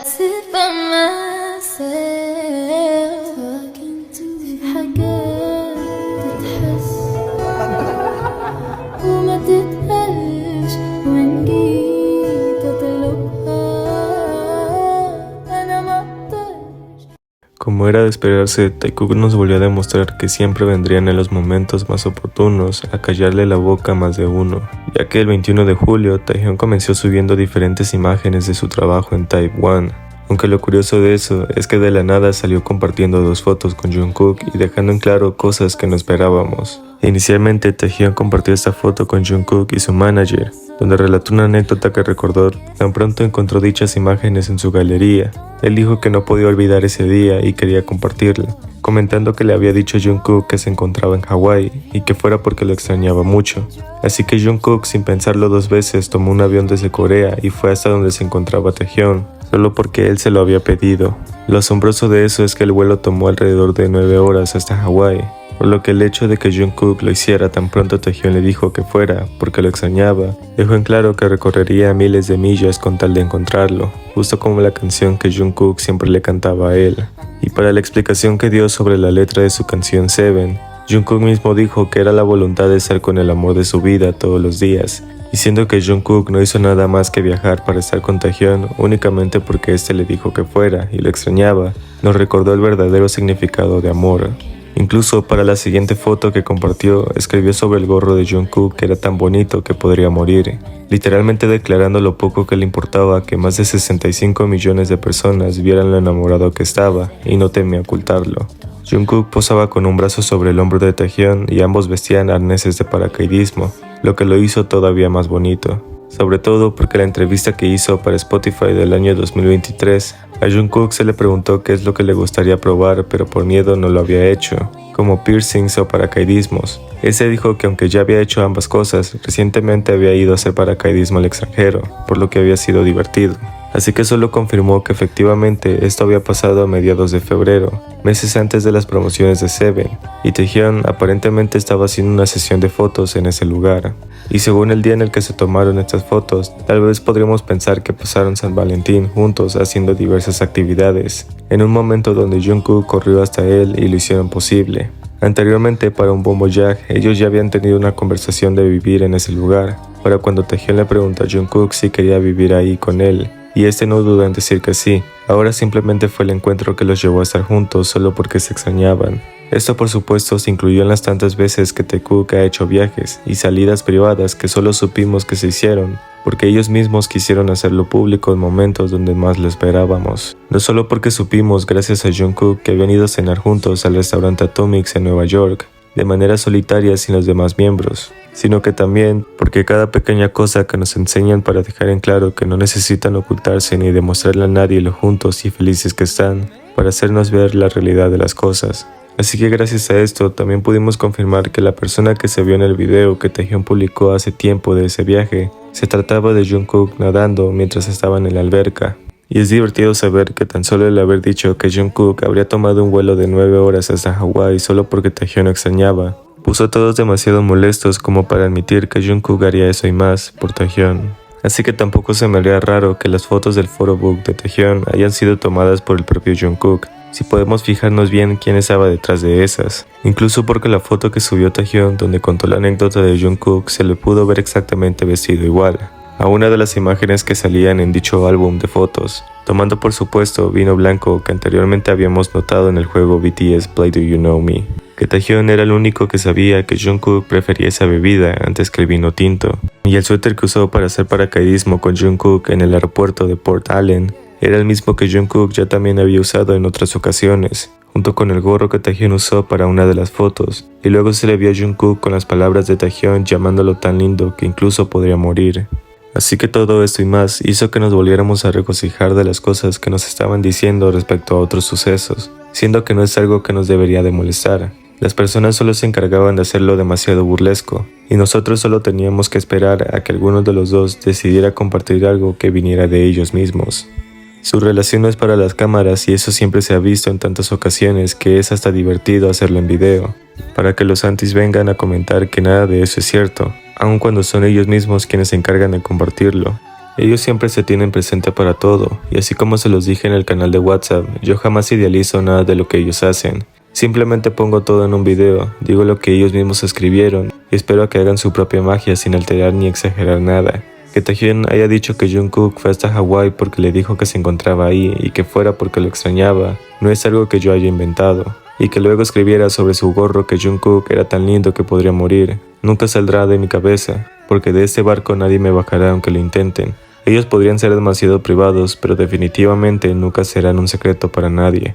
sit by myself talking to حاجات تتحس وما تتقالش وإن جيت أطلبها أنا مقدرش. Como era de esperarse, Taekook nos volvió a demostrar que siempre vendrían en los momentos más oportunos a callarle la boca a más de uno, ya que el 21 de julio Taehyun comenzó subiendo diferentes imágenes de su trabajo en Type One, aunque lo curioso de eso es que de la nada salió compartiendo 2 fotos con Jungkook y dejando en claro cosas que no esperábamos. Inicialmente Taehyun compartió esta foto con Jungkook y su manager, donde relató una anécdota que recordó tan pronto encontró dichas imágenes en su galería. Él dijo que no podía olvidar ese día y quería compartirla, comentando que le había dicho a Jungkook que se encontraba en Hawái y que fuera porque lo extrañaba mucho. Así que Jungkook, sin pensarlo 2 veces, tomó un avión desde Corea y fue hasta donde se encontraba Taehyun, solo porque él se lo había pedido. Lo asombroso de eso es que el vuelo tomó alrededor de 9 horas hasta Hawái, por lo que el hecho de que Jungkook lo hiciera tan pronto Taehyun le dijo que fuera porque lo extrañaba, dejó en claro que recorrería miles de millas con tal de encontrarlo, justo como la canción que Jungkook siempre le cantaba a él. Y para la explicación que dio sobre la letra de su canción Seven, Jungkook mismo dijo que era la voluntad de estar con el amor de su vida todos los días, diciendo que Jungkook no hizo nada más que viajar para estar con Taehyun únicamente porque este le dijo que fuera y lo extrañaba. Nos recordó el verdadero significado de amor. Incluso para la siguiente foto que compartió, escribió sobre el gorro de Jungkook que era tan bonito que podría morir, literalmente declarando lo poco que le importaba que más de 65 millones de personas vieran lo enamorado que estaba y no temía ocultarlo. Jungkook posaba con un brazo sobre el hombro de Taehyun y ambos vestían arneses de paracaidismo, lo que lo hizo todavía más bonito. Sobre todo porque la entrevista que hizo para Spotify del año 2023, a Jungkook se le preguntó qué es lo que le gustaría probar, pero por miedo no lo había hecho, como piercings o paracaidismos. Ese dijo que aunque ya había hecho ambas cosas, recientemente había ido a hacer paracaidismo al extranjero, por lo que había sido divertido. Así que solo confirmó que efectivamente esto había pasado a mediados de febrero, meses antes de las promociones de Seven, y Taehyun aparentemente estaba haciendo una sesión de fotos en ese lugar. Y según el día en el que se tomaron estas fotos, tal vez podríamos pensar que pasaron San Valentín juntos haciendo diversas actividades, en un momento donde Jungkook corrió hasta él y lo hicieron posible. Anteriormente, para un Bon Voyage, ellos ya habían tenido una conversación de vivir en ese lugar, para cuando Taehyun le preguntó a Jungkook si quería vivir ahí con él, y este no dudó en decir que sí. Ahora simplemente fue el encuentro que los llevó a estar juntos solo porque se extrañaban. Esto por supuesto se incluyó en las tantas veces que Taekook ha hecho viajes y salidas privadas que solo supimos que se hicieron, porque ellos mismos quisieron hacerlo público en momentos donde más lo esperábamos. No solo porque supimos gracias a Jungkook que habían ido a cenar juntos al restaurante Atomics en Nueva York, de manera solitaria sin los demás miembros, sino que también porque cada pequeña cosa que nos enseñan para dejar en claro que no necesitan ocultarse ni demostrarle a nadie lo juntos y felices que están, para hacernos ver la realidad de las cosas. Así que gracias a esto también pudimos confirmar que la persona que se vio en el video que Taehyun publicó hace tiempo de ese viaje, se trataba de Jungkook nadando mientras estaba en la alberca. Y es divertido saber que tan solo el haber dicho que Jungkook habría tomado un vuelo de 9 horas hasta Hawái solo porque Taehyun lo extrañaba, puso a todos demasiado molestos como para admitir que Jungkook haría eso y más por Taehyun. Así que tampoco se me haría raro que las fotos del photobook de Taehyun hayan sido tomadas por el propio Jungkook, si podemos fijarnos bien quién estaba detrás de esas. Incluso porque la foto que subió Taehyun donde contó la anécdota de Jungkook se le pudo ver exactamente vestido igual a una de las imágenes que salían en dicho álbum de fotos, tomando por supuesto vino blanco que anteriormente habíamos notado en el juego BTS Play Do You Know Me, que Taehyun era el único que sabía que Jungkook prefería esa bebida antes que el vino tinto, y el suéter que usó para hacer paracaidismo con Jungkook en el aeropuerto de Port Allen era el mismo que Jungkook ya también había usado en otras ocasiones, junto con el gorro que Taehyun usó para una de las fotos, y luego se le vio a Jungkook con las palabras de Taehyun llamándolo tan lindo que incluso podría morir. Así que todo esto y más hizo que nos volviéramos a regocijar de las cosas que nos estaban diciendo respecto a otros sucesos, siendo que no es algo que nos debería de molestar. Las personas solo se encargaban de hacerlo demasiado burlesco, y nosotros solo teníamos que esperar a que alguno de los dos decidiera compartir algo que viniera de ellos mismos. Su relación no es para las cámaras y eso siempre se ha visto en tantas ocasiones que es hasta divertido hacerlo en video, para que los antis vengan a comentar que nada de eso es cierto, aun cuando son ellos mismos quienes se encargan de compartirlo. Ellos siempre se tienen presente para todo, y así como se los dije en el canal de WhatsApp, yo jamás idealizo nada de lo que ellos hacen. Simplemente pongo todo en un video, digo lo que ellos mismos escribieron, y espero a que hagan su propia magia sin alterar ni exagerar nada. Que Taehyung haya dicho que Jungkook fue hasta Hawái porque le dijo que se encontraba ahí y que fuera porque lo extrañaba, no es algo que yo haya inventado. Y que luego escribiera sobre su gorro que Jungkook era tan lindo que podría morir, nunca saldrá de mi cabeza, porque de este barco nadie me bajará aunque lo intenten. Ellos podrían ser demasiado privados, pero definitivamente nunca serán un secreto para nadie.